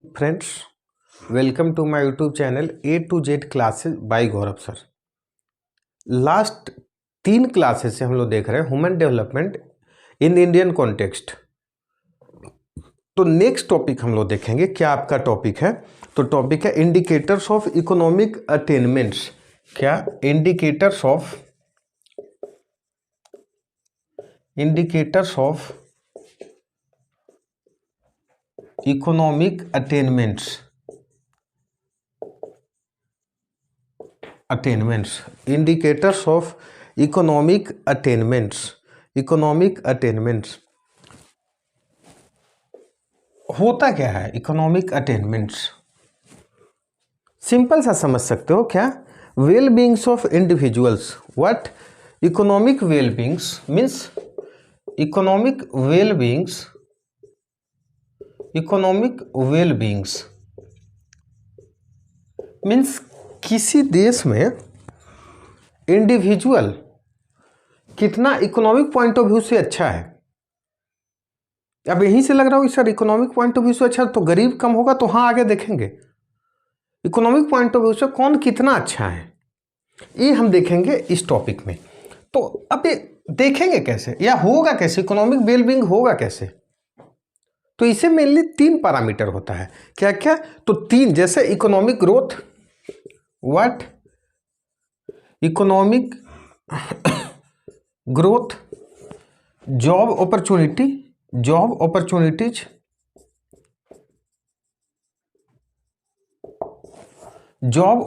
Friends, welcome to my YouTube channel A to Z classes by Gaurav sir. Last 3 classes से हम लोग देख रहे हैं human development in Indian context. तो नेक्स्ट टॉपिक हम लोग देखेंगे। क्या आपका टॉपिक है? तो टॉपिक है इंडिकेटर्स ऑफ इकोनॉमिक अटेनमेंट्स। क्या? Indicators of economic attainments. Indicators of economic attainments. होता क्या है इकोनॉमिक अटेनमेंट्स? सिंपल सा समझ सकते हो। क्या? Well beings of individuals. What? Economic well beings means economic well beings means किसी देश में इंडिविजुअल कितना इकोनॉमिक पॉइंट ऑफ व्यू से अच्छा है। अब यहीं से लग रहा हो sir economic point of view से अच्छा तो गरीब कम होगा, तो हाँ आगे देखेंगे इकोनॉमिक पॉइंट ऑफ व्यू से कौन कितना अच्छा है, ये हम देखेंगे इस टॉपिक में। तो अब ये देखेंगे कैसे या होगा कैसे, इकोनॉमिक वेलबींग होगा कैसे। तो इसे मेनली 3 पैरामीटर होता है। क्या क्या? तो 3, जैसे economic growth, what? Economic growth, job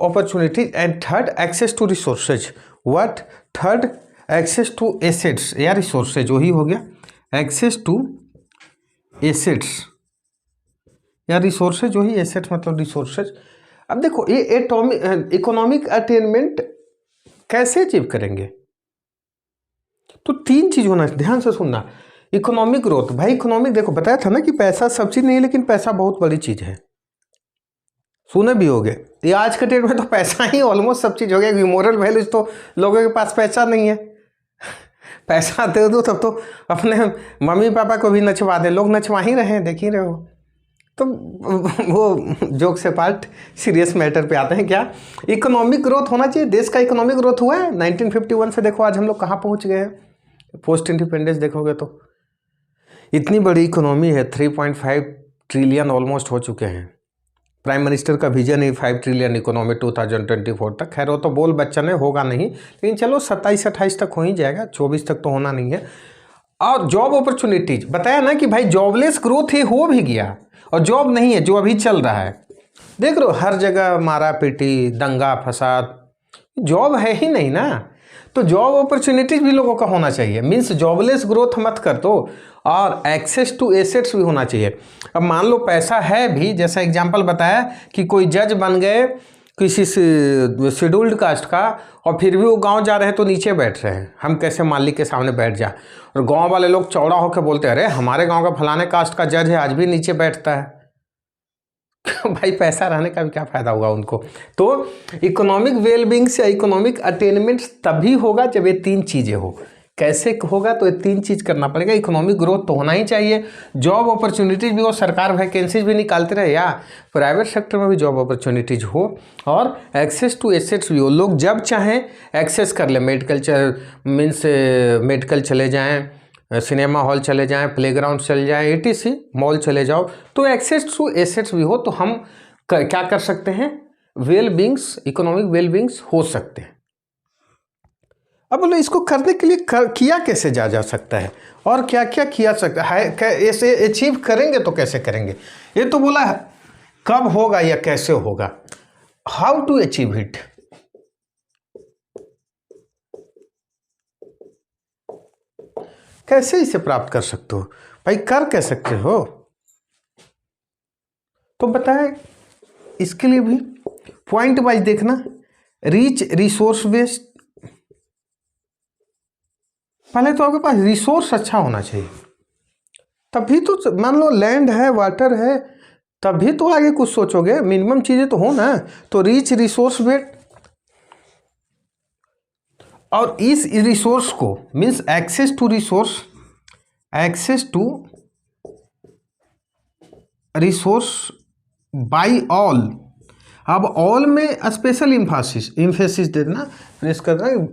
opportunities and third access to resources. What? Third access to assets या रिसोर्सेज, वही हो गया एक्सेस टू एसेट्स या रिसोर्सेज, वही एसेट्स मतलब रिसोर्सेज। अब देखो ये इकोनॉमिक अटेनमेंट कैसे अचीव करेंगे? तो 3 चीज होना, ध्यान से सुनना। इकोनॉमिक ग्रोथ, भाई इकोनॉमिक देखो बताया था ना कि पैसा सब चीज नहीं है, लेकिन पैसा बहुत बड़ी चीज है। सुने भी होगे ये आज के डेट में तो पैसा ही ऑलमोस्ट सब चीज हो गया। मोरल वैल्यूज तो लोगों के पास पैसा नहीं है। पैसा दे दो तब तो अपने मम्मी पापा को भी नचवा दे, लोग नचवा ही रहे हैं, देख ही रहे हो। तो वो जोक से पार्ट सीरियस मैटर पे आते हैं। क्या? इकोनॉमिक ग्रोथ होना चाहिए। देश का इकोनॉमिक ग्रोथ हुआ है 1951 से, देखो आज हम लोग कहाँ पहुँच गए हैं। पोस्ट इंडिपेंडेंस देखोगे तो इतनी बड़ी इकोनॉमी है, 3.5 ट्रिलियन ऑलमोस्ट हो चुके हैं। प्राइम मिनिस्टर का विजन है 5 ट्रिलियन इकोनॉमी 2024 तक। खैर वो तो बोल बच्चन है, होगा नहीं, लेकिन चलो 27-28 तक हो ही जाएगा, 24 तक तो होना नहीं है। और जॉब अपॉर्चुनिटीज बताया ना कि भाई जॉबलेस ग्रोथ ही हो भी गया, और जॉब नहीं है जो अभी चल रहा है। देख लो हर जगह मारा पीटी, दंगा फसाद, जॉब है ही नहीं ना। तो जॉब अपॉर्चुनिटीज भी लोगों का होना चाहिए। मीन्स जॉबलेस ग्रोथ मत कर दो, और एक्सेस टू एसेट्स भी होना चाहिए। अब मान लो पैसा है भी, जैसा एग्जांपल बताया कि कोई जज बन गए किसी शेड्यूल्ड कास्ट का, और फिर भी वो गांव जा रहे हैं तो नीचे बैठ रहे हैं। हम कैसे मालिक के सामने बैठ जाए? और गांव वाले लोग चौड़ा होकर बोलते हैं अरे हमारे गांव का फलाने कास्ट का जज है, आज भी नीचे बैठता है। भाई पैसा रहने का भी क्या फायदा होगा उनको। तो इकोनॉमिक वेलबींग से इकोनॉमिक अटेनमेंट तभी होगा जब ये 3 चीजें हो। कैसे होगा? तो ये 3 चीज करना पड़ेगा। इकोनॉमिक ग्रोथ तो होना ही चाहिए, जॉब अपॉर्चुनिटीज भी हो, सरकार वैकेंसीज भी निकालते रहे, या प्राइवेट सेक्टर में भी जॉब अपॉर्चुनिटीज हो, और एक्सेस टू एसेट्स भी हो। लोग जब चाहें एक्सेस कर ले, मेडिकल चले जाएं, सिनेमा हॉल चले जाएं, प्लेग्राउंड चले जाएं, एटीसी मॉल चले जाओ, तो एक्सेस टू एसेट्स भी हो, तो हम क्या कर सकते हैं? Well beings, economic well beings हो सकते हैं। अब बोलो इसको करने के लिए किया कैसे जा सकता है, और क्या क्या किया सकता है, ऐसे अचीव करेंगे तो कैसे करेंगे? ये तो बोला कब होगा या कैसे होगा, हाउ टू अचीव इट। कैसे इसे प्राप्त कर सकते हो? भाई कर कैसे सकते हो? तो बताए इसके लिए भी पॉइंट वाइज देखना। रीच रिसोर्स बेस्ड, पहले तो आपके पास रिसोर्स अच्छा होना चाहिए, तभी तो मान लो लैंड है, वाटर है, तभी तो आगे कुछ सोचोगे। मिनिमम चीजें तो हो ना। तो रीच रिसोर्स बेस्ड, और इस रिसोर्स को means access to resource by all. अब ऑल में स्पेशल इम्फेसिस दे देना, प्रेस कर देना।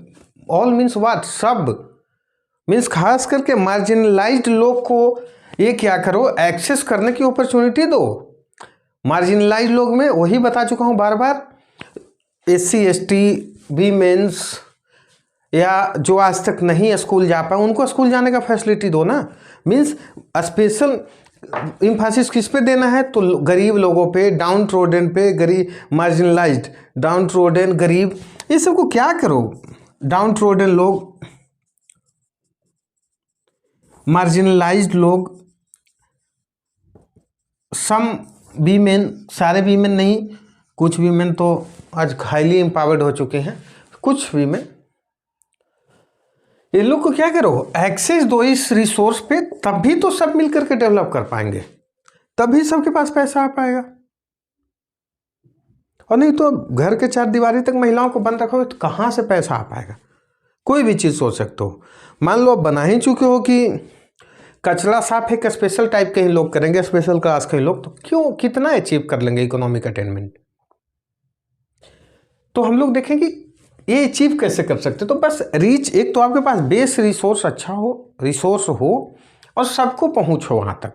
ऑल मीन्स व्हाट, सब मीन्स खास करके मार्जिनलाइज्ड लोग को ये क्या करो, एक्सेस करने की अपॉर्चुनिटी दो। मार्जिनलाइज्ड लोग में वही बता चुका हूँ बार बार, SC ST वीमेंस या जो आज तक नहीं स्कूल जा पाए उनको स्कूल जाने का फैसिलिटी दो ना। मीन्स स्पेशल इम्फासिस किस पे देना है, तो गरीब लोगों पे, डाउन ट्रोडन पे, गरीब मार्जिनलाइज्ड, डाउन ट्रोडन, गरीब, ये सबको क्या करो, डाउन ट्रोडन लोग, मार्जिनलाइज्ड लोग, सम वीमेन, सारे वीमेन नहीं, कुछ वीमेन तो आज हाईली एम्पावर्ड हो चुके हैं, कुछ वीमेन, ये लोग को क्या करो, एक्सेस दो इस रिसोर्स पे, तभी तो सब मिलकर के डेवलप कर पाएंगे, तभी सबके पास पैसा आ पाएगा। और नहीं तो घर के चार दीवारी तक महिलाओं को बंद रखोगे तो कहाँ से पैसा आ पाएगा। कोई भी चीज़ सोच सकते हो। मान लो अब बना ही चुके हो कि कचरा साफ एक स्पेशल टाइप के ही लोग करेंगे, स्पेशल क्लास के ही लोग, तो क्यों, कितना अचीव कर लेंगे इकोनॉमिक अटेनमेंट। तो हम लोग देखें कि ये अचीव कैसे कर सकते। तो बस रीच, एक तो आपके पास बेस रिसोर्स अच्छा हो, रिसोर्स हो और सबको पहुंच हो वहाँ तक,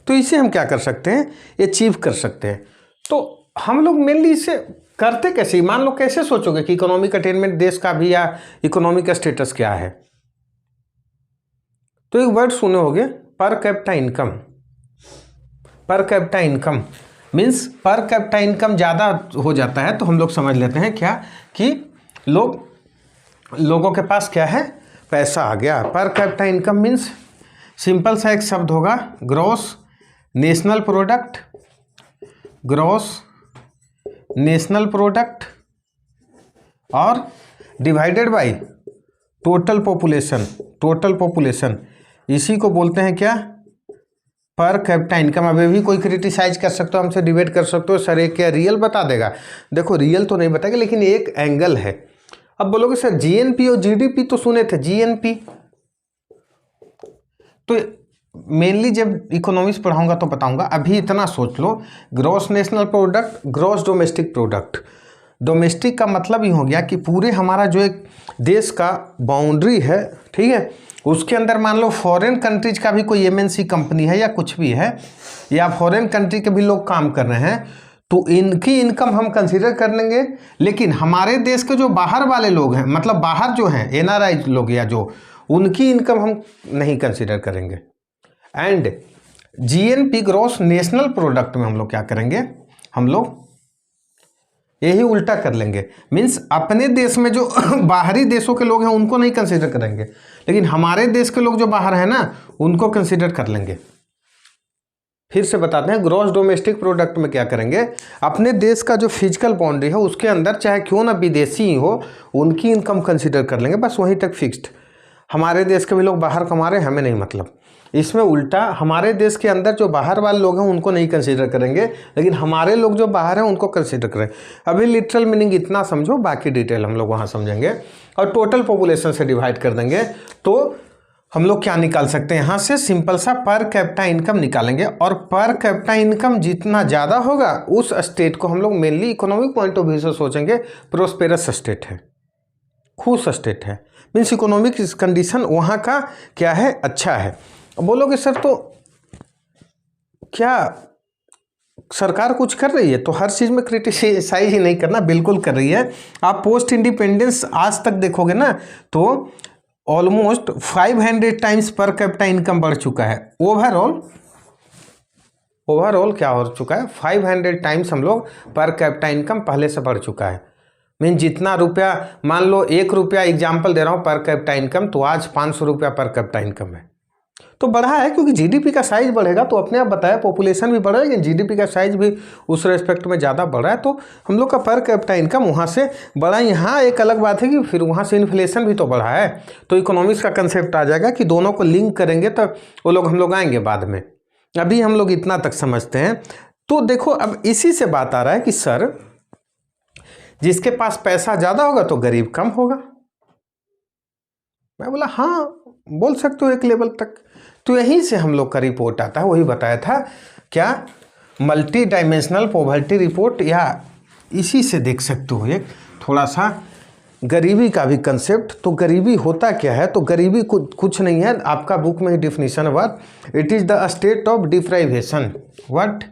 तो इसे हम क्या कर सकते हैं, अचीव कर सकते हैं। तो हम लोग मेनली इसे करते कैसे, मान लो कैसे सोचोगे कि इकोनॉमिक अटेनमेंट देश का भी या इकोनॉमिक स्टेटस क्या है। तो एक वर्ड सुने होगे, per capita income. Per capita income means per capita income ज़्यादा हो जाता है तो हम लोग समझ लेते हैं क्या कि लोगों के पास क्या है, पैसा आ गया। Per capita income means simple सा एक शब्द होगा, gross national product, gross national product और divided by total population. Total population इसी को बोलते हैं क्या, पर कैपिटा इनकम। अभी भी कोई क्रिटिसाइज कर सकते हो, हमसे डिबेट कर सकते हो, सर ये क्या रियल बता देगा। देखो रियल तो नहीं बताएगा लेकिन एक एंगल है। अब बोलोगे सर GNP और GDP तो सुने थे, GNP तो मेनली जब इकोनॉमिक्स पढ़ाऊंगा तो बताऊंगा, अभी इतना सोच लो, gross national product, gross domestic product. Domestic का मतलब ही हो गया कि पूरे हमारा जो एक देश का बाउंड्री है, ठीक है, उसके अंदर मान लो फॉरेन कंट्रीज का भी कोई MNC कंपनी है या कुछ भी है, या फॉरेन कंट्री के भी लोग काम कर रहे हैं, तो इनकी इनकम हम कंसीडर कर लेंगे। लेकिन हमारे देश के जो बाहर वाले लोग हैं, मतलब बाहर जो हैं NRI लोग या जो, उनकी इनकम हम नहीं कंसीडर करेंगे। And GNP gross national product में हम लोग क्या करेंगे, हम लोग यही उल्टा कर लेंगे। मीन्स अपने देश में जो बाहरी देशों के लोग हैं उनको नहीं कंसीडर करेंगे, लेकिन हमारे देश के लोग जो बाहर हैं ना उनको कंसीडर कर लेंगे। फिर से बताते हैं, ग्रॉस डोमेस्टिक प्रोडक्ट में क्या करेंगे, अपने देश का जो फिजिकल बाउंड्री है उसके अंदर चाहे क्यों ना विदेशी ही हो, उनकी इनकम कंसीडर कर लेंगे, बस वहीं तक फिक्स्ड। हमारे देश के भी लोग बाहर कमा रहे हैं, हमें नहीं मतलब। इसमें उल्टा हमारे देश के अंदर जो बाहर वाले लोग हैं उनको नहीं कंसीडर करेंगे, लेकिन हमारे लोग जो बाहर हैं उनको कंसीडर करें। अभी लिटरल मीनिंग इतना समझो, बाकी डिटेल हम लोग वहाँ समझेंगे। और टोटल पॉपुलेशन से डिवाइड कर देंगे तो हम लोग क्या निकाल सकते हैं, यहाँ से सिंपल सा पर कैपिटा इनकम निकालेंगे। और पर कैपिटा इनकम जितना ज़्यादा होगा उस स्टेट को हम लोग mainly economic point of view से सोचेंगे प्रोस्पेरस स्टेट है, खुश स्टेट है। मीन्स इकोनॉमिक कंडीशन वहाँ का क्या है, अच्छा है। बोलोगे सर तो क्या सरकार कुछ कर रही है, तो हर चीज़ में क्रिटिसाइज ही नहीं करना, बिल्कुल कर रही है। आप पोस्ट इंडिपेंडेंस आज तक देखोगे ना तो almost 500 times per capita income बढ़ चुका है। ओवरऑल क्या हो चुका है, 500 टाइम्स हम लोग पर कैपिटा इनकम पहले से बढ़ चुका है। मीन जितना रुपया, मान लो 1 रुपया एग्जाम्पल दे रहा हूँ पर कैपिटा इनकम, तो आज 500 रुपया पर कैपिटा इनकम है। तो बढ़ा है क्योंकि GDP का साइज बढ़ेगा तो अपने आप बताया पॉपुलेशन भी बढ़ेगा, लेकिन GDP का साइज भी उस रेस्पेक्ट में ज़्यादा बढ़ रहा है, तो हम लोग का पर कैपिटा इनकम वहाँ से बढ़ा। यहाँ एक अलग बात है कि फिर वहाँ से इन्फ्लेशन भी तो बढ़ा है, तो इकोनॉमिक्स का कंसेप्ट आ जाएगा कि दोनों को लिंक करेंगे तो वो लोग हम लोग आएंगे बाद में। अभी हम लोग इतना तक समझते हैं। तो देखो अब इसी से बात आ रहा है कि सर जिसके पास पैसा ज़्यादा होगा तो गरीब कम होगा। मैं बोला हाँ बोल सकते हो एक लेवल तक। तो यहीं से हम लोग का रिपोर्ट आता है, वही बताया था क्या, मल्टी डायमेंशनल पॉवर्टी रिपोर्ट, या इसी से देख सकते हो एक थोड़ा सा गरीबी का भी कंसेप्ट। तो गरीबी होता क्या है, तो गरीबी कुछ नहीं है, आपका बुक में ही डिफिनीशन हुआ, it is the state of deprivation. What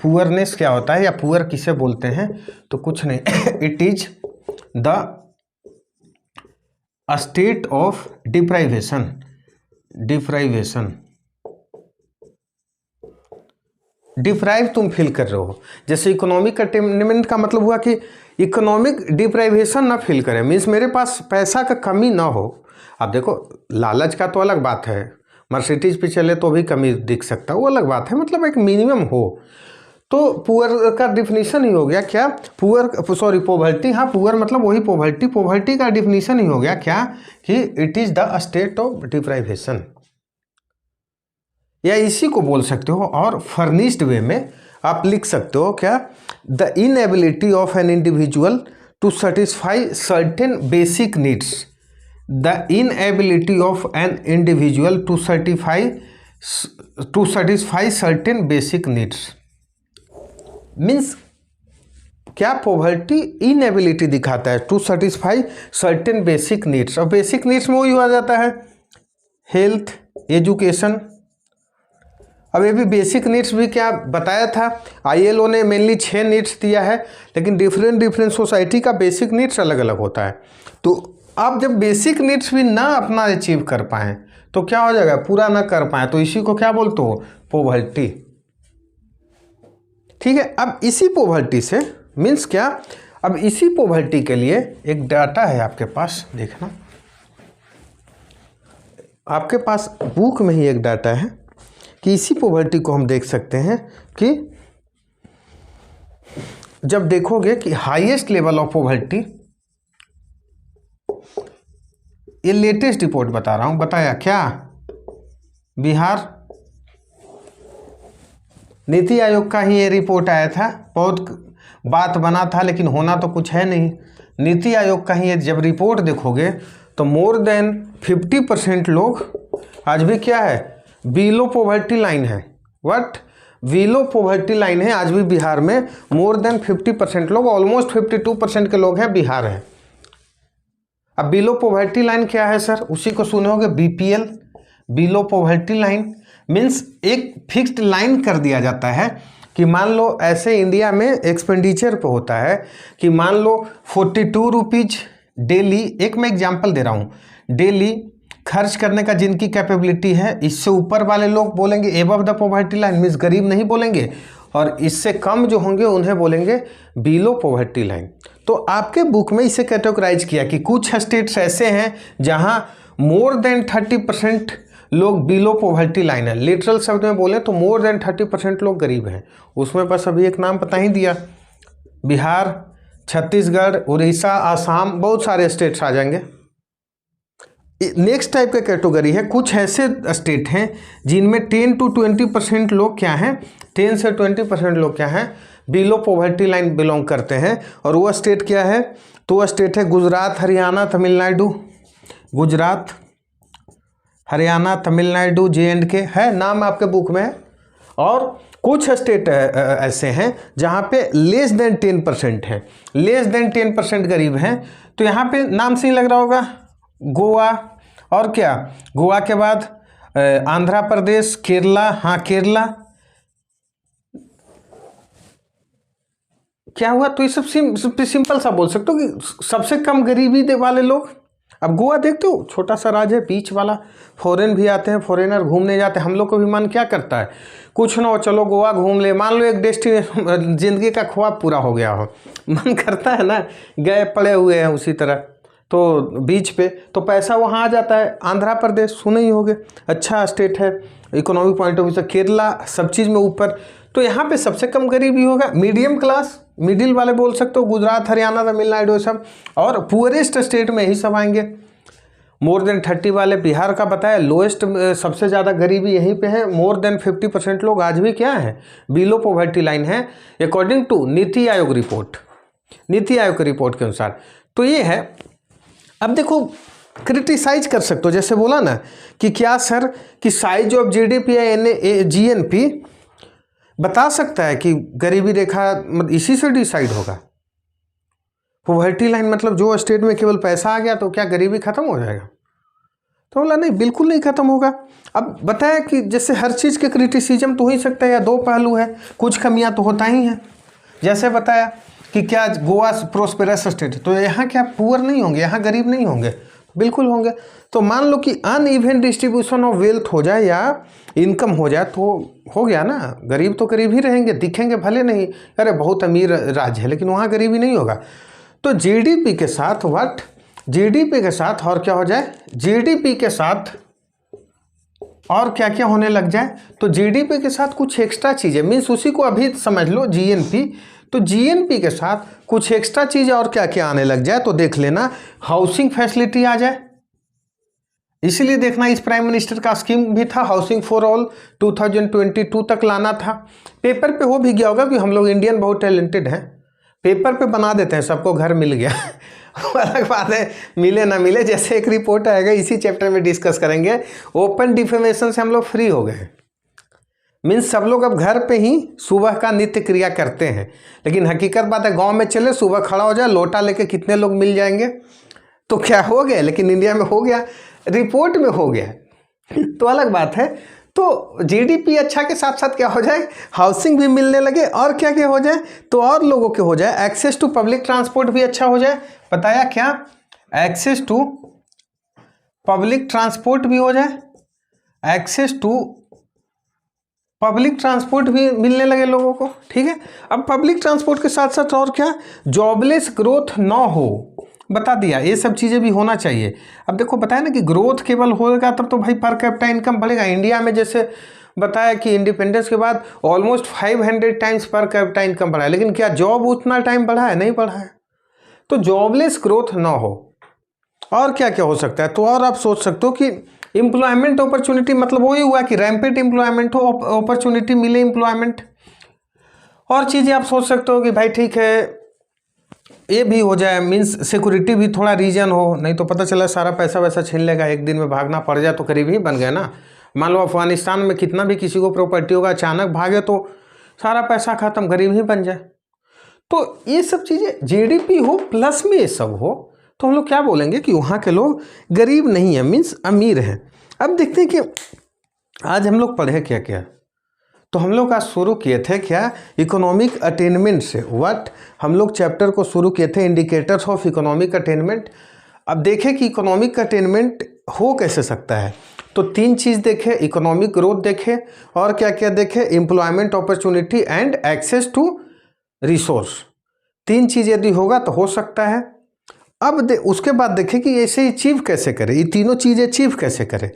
poorness क्या होता है, या पुअर किसे बोलते हैं, तो कुछ नहीं it is the state of deprivation. Deprive तुम फील कर रहे हो, जैसे इकोनॉमिक अटेनमेंट का मतलब हुआ कि इकोनॉमिक डिप्राइवेशन ना फील करें, मीन्स मेरे पास पैसा का कमी ना हो। अब देखो लालच का तो अलग बात है, मर्सिडीज पे चले तो भी कमी दिख सकता है, वो अलग बात है, मतलब एक मिनिमम हो। तो पुअर का डिफिनीशन ही हो गया क्या, पॉवर्टी, हाँ पुअर मतलब वही पॉवर्टी का डिफिनीशन ही हो गया क्या कि it is the state of deprivation, या इसी को बोल सकते हो। और फर्निश्ड वे में आप लिख सकते हो क्या, the inability of an individual to satisfy certain basic needs, the inability of an individual to satisfy certain basic needs, means क्या पॉवर्टी इनएबिलिटी दिखाता है to satisfy certain basic needs, और बेसिक नीड्स में वही आ जाता है हेल्थ, एजुकेशन। अब ये भी बेसिक नीड्स भी क्या बताया था, आईएलओ ने मेनली 6 नीड्स दिया है, लेकिन डिफरेंट सोसाइटी का बेसिक नीड्स अलग अलग होता है। तो आप जब बेसिक नीड्स भी ना अपना अचीव कर पाएँ तो क्या हो जाएगा, पूरा ना कर पाएँ, तो इसी को क्या बोलते हो, पॉवर्टी। ठीक है, अब इसी पॉवर्टी से मीन्स क्या, अब इसी पॉवर्टी के लिए एक डाटा है आपके पास, देखना आपके पास बुक में ही एक डाटा है कि इसी पॉवर्टी को हम देख सकते हैं कि जब देखोगे कि हाईएस्ट लेवल ऑफ पॉवर्टी, ये लेटेस्ट रिपोर्ट बता रहा हूं, बताया क्या, बिहार नीति आयोग का ही ये रिपोर्ट आया था, बहुत बात बना था लेकिन होना तो कुछ है नहीं। नीति आयोग का ही जब रिपोर्ट देखोगे तो मोर देन 50% लोग आज भी क्या है, बिलो पॉवर्टी लाइन है। व्हाट, बिलो पॉवर्टी लाइन है आज भी बिहार में, मोर देन 50% लोग, ऑलमोस्ट 52% के लोग हैं बिहार है। अब बिलो पॉवर्टी लाइन क्या है सर, उसी को सुने होगे BPL, below poverty line means एक फिक्स्ड लाइन कर दिया जाता है कि मान लो ऐसे इंडिया में एक्सपेंडिचर पे होता है कि मान लो 42 रुपीज डेली, एक मैं एग्जांपल दे रहा हूँ, डेली खर्च करने का जिनकी कैपेबिलिटी है, इससे ऊपर वाले लोग बोलेंगे above the poverty line, means गरीब नहीं बोलेंगे, और इससे कम जो होंगे उन्हें बोलेंगे बिलो पॉवर्टी लाइन। तो आपके बुक में इसे कैटेगराइज किया कि कुछ स्टेट्स ऐसे हैं जहां मोर देन 30% लोग बिलो पॉवर्टी लाइन है, लिटरल शब्द में बोले तो मोर देन 30% लोग गरीब हैं। उसमें बस अभी एक नाम पता ही दिया, बिहार, छत्तीसगढ़, उड़ीसा, आसाम, बहुत सारे स्टेट्स आ जाएंगे। नेक्स्ट टाइप का कैटेगरी है, कुछ ऐसे स्टेट हैं जिनमें 10 to 20% लोग क्या हैं, 10 से 20% लोग क्या हैं, बिलो पॉवर्टी लाइन बिलोंग करते हैं। और वो स्टेट क्या है, तो वह स्टेट है गुजरात, हरियाणा, तमिलनाडु, गुजरात, हरियाणा, तमिलनाडु, JNK है, नाम आपके बुक में है। और कुछ स्टेट ऐसे हैं जहाँ पे लेस देन 10% है, लेस देन 10% गरीब हैं। तो यहाँ पे नाम से ही लग रहा होगा, गोवा, और क्या, गोवा के बाद आंध्र प्रदेश, केरला, हाँ केरला, क्या हुआ, तो ये सब सिंपल सा बोल सकते हो कि सबसे कम गरीबी वाले लोग। अब गोवा देखते हो, छोटा सा राज्य है, बीच वाला, फॉरेन भी आते हैं, फॉरेनर घूमने जाते हैं, हम लोग को भी मन क्या करता है, कुछ ना हो चलो गोवा घूम ले, मान लो एक डेस्टिनेशन जिंदगी का ख्वाब पूरा हो गया हो, मन करता है ना, गए पड़े हुए हैं उसी तरह तो बीच पे, तो पैसा वहाँ आ जाता है। आंध्र प्रदेश सुने ही होंगे, अच्छा स्टेट है इकोनॉमिक पॉइंट ऑफ व्यू से, केरला सब चीज़ में ऊपर। तो यहाँ पे सबसे कम गरीबी होगा, मीडियम क्लास, मिडिल वाले बोल सकते हो, गुजरात, हरियाणा, तमिलनाडु सब, और पुअरेस्ट स्टेट में यही सब आएंगे। मोर देन 30 वाले बिहार का बताया, लोएस्ट सबसे ज़्यादा गरीबी यहीं पे है, मोर देन 50% लोग आज भी क्या है, बिलो पॉवर्टी लाइन है, according to NITI Aayog report, NITI Aayog की रिपोर्ट के अनुसार। तो ये है। अब देखो क्रिटिसाइज कर सकते हो, जैसे बोला ना कि क्या सर कि साइज ऑफ GDP या GNP बता सकता है कि गरीबी रेखा मतलब इसी से डिसाइड होगा। पॉवर्टी लाइन मतलब जो स्टेट में केवल पैसा आ गया तो क्या गरीबी खत्म हो जाएगा? तो बोला नहीं, बिल्कुल नहीं खत्म होगा। अब बताया कि जैसे हर चीज़ के क्रिटिसिज्म तो हो ही सकता है या दो पहलू है, कुछ कमियां तो होता ही हैं। जैसे बताया कि क्या गोवा प्रोस्पेरस स्टेट, तो यहाँ क्या पुअर नहीं होंगे, यहाँ गरीब नहीं होंगे? बिल्कुल होंगे। तो मान लो कि अनइवन डिस्ट्रीब्यूशन ऑफ वेल्थ हो जाए या इनकम हो जाए तो हो गया ना, गरीब तो गरीब ही रहेंगे, दिखेंगे भले नहीं, अरे बहुत अमीर राज्य है, लेकिन वहाँ गरीबी नहीं होगा। तो जीडीपी के साथ व्हाट, जीडीपी के साथ और क्या हो जाए, जीडीपी के साथ और क्या क्या होने लग जाए, तो जीडीपी के साथ कुछ एक्स्ट्रा चीज़ें, मीन्स उसी को अभी समझ लो जीएनपी, तो जीएनपी के साथ कुछ एक्स्ट्रा चीज़ें और क्या क्या आने लग जाए, तो देख लेना हाउसिंग फैसिलिटी आ जाए। इसलिए देखना इस प्राइम मिनिस्टर का स्कीम भी था हाउसिंग फॉर ऑल 2022 तक लाना था। पेपर पे हो भी गया होगा कि हम लोग इंडियन बहुत टैलेंटेड हैं, पेपर पे बना देते हैं, सबको घर मिल गया। अलग बात है मिले ना मिले, जैसे एक रिपोर्ट आएगा इसी चैप्टर में डिस्कस करेंगे, ओपन डिफेमेशन से हम लोग फ्री हो गए। मीन्स सब लोग अब घर पे ही सुबह का नित्य क्रिया करते हैं, लेकिन हकीकत बात है गांव में चले सुबह खड़ा हो जाए लोटा लेके कितने लोग मिल जाएंगे, तो क्या हो गया, लेकिन इंडिया में हो गया, रिपोर्ट में हो गया, तो अलग बात है। तो जीडीपी अच्छा के साथ साथ क्या हो जाए, हाउसिंग भी मिलने लगे, और क्या क्या हो जाए, तो और लोगों के हो जाए, एक्सेस टू पब्लिक ट्रांसपोर्ट भी अच्छा हो जाए। बताया क्या, एक्सेस टू पब्लिक ट्रांसपोर्ट भी हो जाए, एक्सेस टू पब्लिक ट्रांसपोर्ट भी मिलने लगे लोगों को, ठीक है। अब पब्लिक ट्रांसपोर्ट के साथ साथ और क्या, जॉबलेस ग्रोथ ना हो, बता दिया ये सब चीज़ें भी होना चाहिए। अब देखो बताया ना कि ग्रोथ केवल होगा तब तो भाई पर कैपिटा इनकम बढ़ेगा। इंडिया में जैसे बताया कि इंडिपेंडेंस के बाद almost 500 times per capita income बढ़ा है, लेकिन क्या जॉब उतना टाइम बढ़ा है? नहीं बढ़ा है। तो जॉबलेस ग्रोथ ना हो, और क्या क्या हो सकता है, तो और आप सोच सकते हो कि एम्प्लॉयमेंट अपॉर्चुनिटी, मतलब वही हुआ कि रैम्पेंट एम्प्लॉयमेंट हो, अपॉर्चुनिटी मिले एम्प्लॉयमेंट। और चीज़ें आप सोच सकते हो कि भाई ठीक है ये भी हो जाए, मीन्स सिक्योरिटी भी थोड़ा रीजन हो, नहीं तो पता चला सारा पैसा वैसा छीन लेगा, एक दिन में भागना पड़ जाए तो करीब ही बन गया ना। मान लो अफगानिस्तान में कितना भी किसी को प्रॉपर्टी होगा, अचानक भागे तो सारा पैसा खत्म, गरीब ही बन जाए। तो ये सब चीज़ें जीडीपी हो प्लस में ये सब हो, तो हम लोग क्या बोलेंगे कि वहाँ के लोग गरीब नहीं है, मीन्स अमीर हैं। अब देखते हैं कि आज हम लोग पढ़े क्या क्या, तो हम लोग आज शुरू किए थे क्या, इकोनॉमिक अटेनमेंट से। व्हाट, हम लोग चैप्टर को शुरू किए थे इंडिकेटर्स ऑफ इकोनॉमिक अटेनमेंट। अब देखें कि इकोनॉमिक अटेनमेंट हो कैसे सकता है, तो तीन चीज़ देखे, इकोनॉमिक ग्रोथ देखे, और क्या क्या देखे, employment opportunity and access to resource. तीन चीज़ यदि होगा तो हो सकता है। अब उसके बाद देखें कि ऐसे अचीव कैसे करें, ये तीनों चीज़ें अचीव कैसे करें।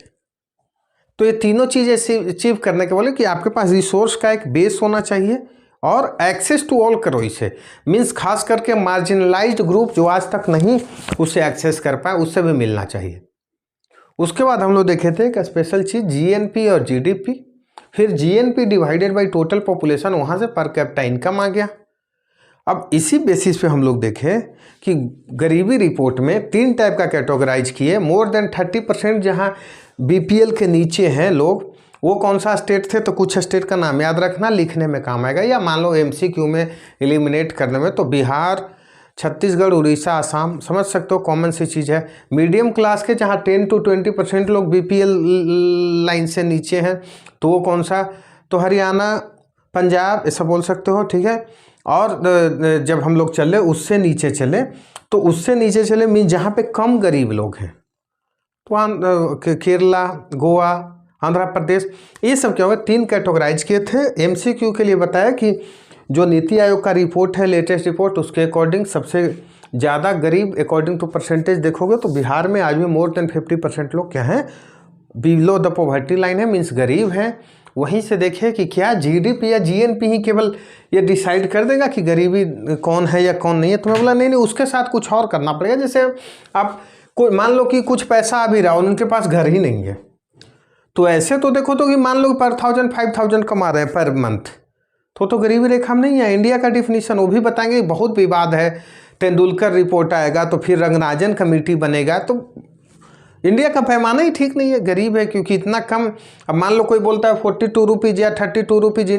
तो ये तीनों चीज़ें अचीव करने के बोले कि आपके पास रिसोर्स का एक बेस होना चाहिए और एक्सेस टू ऑल करो इसे, मीन्स खास करके मार्जिनलाइज्ड ग्रुप जो आज तक नहीं उसे एक्सेस कर पाए उससे भी मिलना चाहिए। उसके बाद हम लोग देखे थे एक स्पेशल चीज़ जीएनपी और जीडीपी, फिर GNP divided by total population, वहाँ से पर कैपिटा इनकम आ गया। अब इसी बेसिस पे हम लोग देखें कि गरीबी रिपोर्ट में तीन टाइप का कैटेगराइज किए, मोर देन 30% जहाँ बीपीएल के नीचे हैं लोग, वो कौन सा स्टेट थे, तो कुछ स्टेट का नाम याद रखना, लिखने में काम आएगा, या मान लो एमसीक्यू में एलिमिनेट करने में, तो बिहार, छत्तीसगढ़, उड़ीसा, आसाम, समझ सकते हो कॉमन सी चीज़ है। मीडियम क्लास के जहाँ 10 to 20% लोग बीपीएल लाइन से नीचे हैं, तो वो कौन सा, तो हरियाणा, पंजाब, ऐसा बोल सकते हो, ठीक है। और जब हम लोग चले उससे नीचे चले, तो उससे नीचे चले मीन जहाँ पे कम गरीब लोग हैं, तो केरला, गोवा, आंध्र प्रदेश, ये सब क्या होगा, तीन कैटेगराइज किए थे। एमसीक्यू के लिए बताया कि जो नीति आयोग का रिपोर्ट है, लेटेस्ट रिपोर्ट, उसके अकॉर्डिंग सबसे ज़्यादा गरीब अकॉर्डिंग टू परसेंटेज देखोगे तो बिहार में आज भी मोर देन 50% लोग क्या हैं, बिलो द पॉवर्टी लाइन है, मीन्स गरीब हैं। वहीं से देखिए कि क्या जीडीपी या जीएनपी ही केवल ये डिसाइड कर देगा कि गरीबी कौन है या कौन नहीं है। तो मैं बोला नहीं, उसके साथ कुछ और करना पड़ेगा। जैसे आप कोई मान लो कि कुछ पैसा आ भी रहा और उनके पास घर ही नहीं है, तो ऐसे तो देखो तो कि मान लो पर 1000-5000 कमा रहे हैं पर मंथ, तो गरीबी रेखा में नहीं है। इंडिया का डिफिनीशन वो भी बताएंगे, बहुत विवाद है, तेंदुलकर रिपोर्ट आएगा तो फिर रंगराजन कमेटी बनेगा, तो इंडिया का पैमाना ही ठीक नहीं है, गरीब है क्योंकि इतना कम। अब मान लो कोई बोलता है 42 रुपीज़ या 32 रुपीज़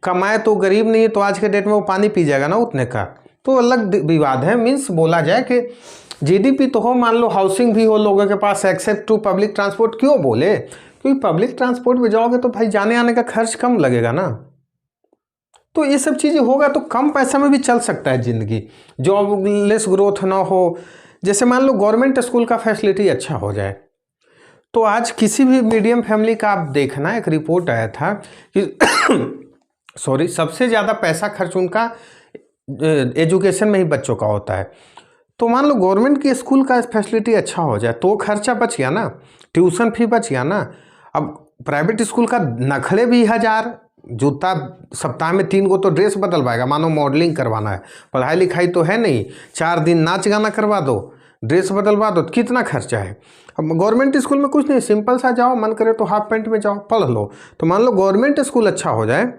कमाए तो गरीब नहीं है, तो आज के डेट में वो पानी पी जाएगा ना उतने का, तो अलग विवाद है। मीन्स बोला जाए कि जीडीपी तो हो, मान लो हाउसिंग भी हो लोगों के पास, एक्सेप्ट टू पब्लिक ट्रांसपोर्ट क्यों बोले, क्योंकि पब्लिक ट्रांसपोर्ट में जाओगे तो भाई जाने आने का खर्च कम लगेगा ना, तो ये सब चीज़ें होगा तो कम पैसा में भी चल सकता है ज़िंदगी, जॉबलेस ग्रोथ ना हो। जैसे मान लो गवर्नमेंट स्कूल का फैसिलिटी अच्छा हो जाए, तो आज किसी भी मीडियम फैमिली का आप देखना, एक रिपोर्ट आया था कि सॉरी, सबसे ज़्यादा पैसा खर्च उनका एजुकेशन में ही बच्चों का होता है। तो मान लो गवर्नमेंट के स्कूल का फैसिलिटी अच्छा हो जाए तो खर्चा बच गया ना, ट्यूशन फी बच गया ना। अब प्राइवेट स्कूल का नखरे भी 1000, जूता सप्ताह में 3 गो तो ड्रेस बदलवाएगा, मानो मॉडलिंग करवाना है, पढ़ाई लिखाई तो है नहीं, 4 दिन नाच गाना करवा दो, ड्रेस बदलवा दो, तो कितना खर्चा है। अब गवर्नमेंट स्कूल में कुछ नहीं, सिंपल सा जाओ, मन करे तो हाफ पैंट में जाओ पढ़ लो। तो मान लो गवर्नमेंट स्कूल अच्छा हो जाए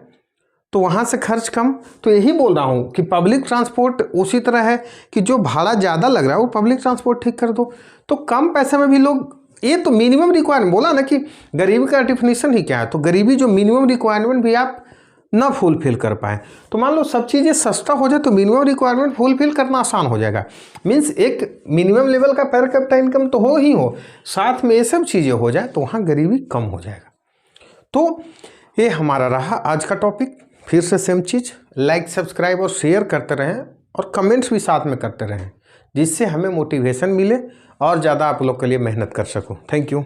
तो वहाँ से खर्च कम। तो यही बोल रहा हूँ कि पब्लिक ट्रांसपोर्ट उसी तरह है कि जो भाड़ा ज़्यादा लग रहा है वो पब्लिक ट्रांसपोर्ट ठीक कर दो, तो कम पैसे में भी लोग, ये तो मिनिमम रिक्वायरमेंट बोला ना कि गरीबी का डेफिनेशन ही क्या है, तो गरीबी जो मिनिमम रिक्वायरमेंट भी आप ना फुलफिल कर पाए। तो मान लो सब चीज़ें सस्ता हो जाए तो मिनिमम रिक्वायरमेंट फुलफिल करना आसान हो जाएगा। मीन्स एक मिनिमम लेवल का पर कैपिटा इनकम तो हो ही हो, साथ में ये सब चीज़ें हो जाए तो वहाँ गरीबी कम हो जाएगा। तो ये हमारा रहा आज का टॉपिक। फिर से सेम चीज़, लाइक सब्सक्राइब और शेयर करते रहें और कमेंट्स भी साथ में करते रहें, जिससे हमें मोटिवेशन मिले और ज़्यादा आप लोग के लिए मेहनत कर सकूं। Thank you.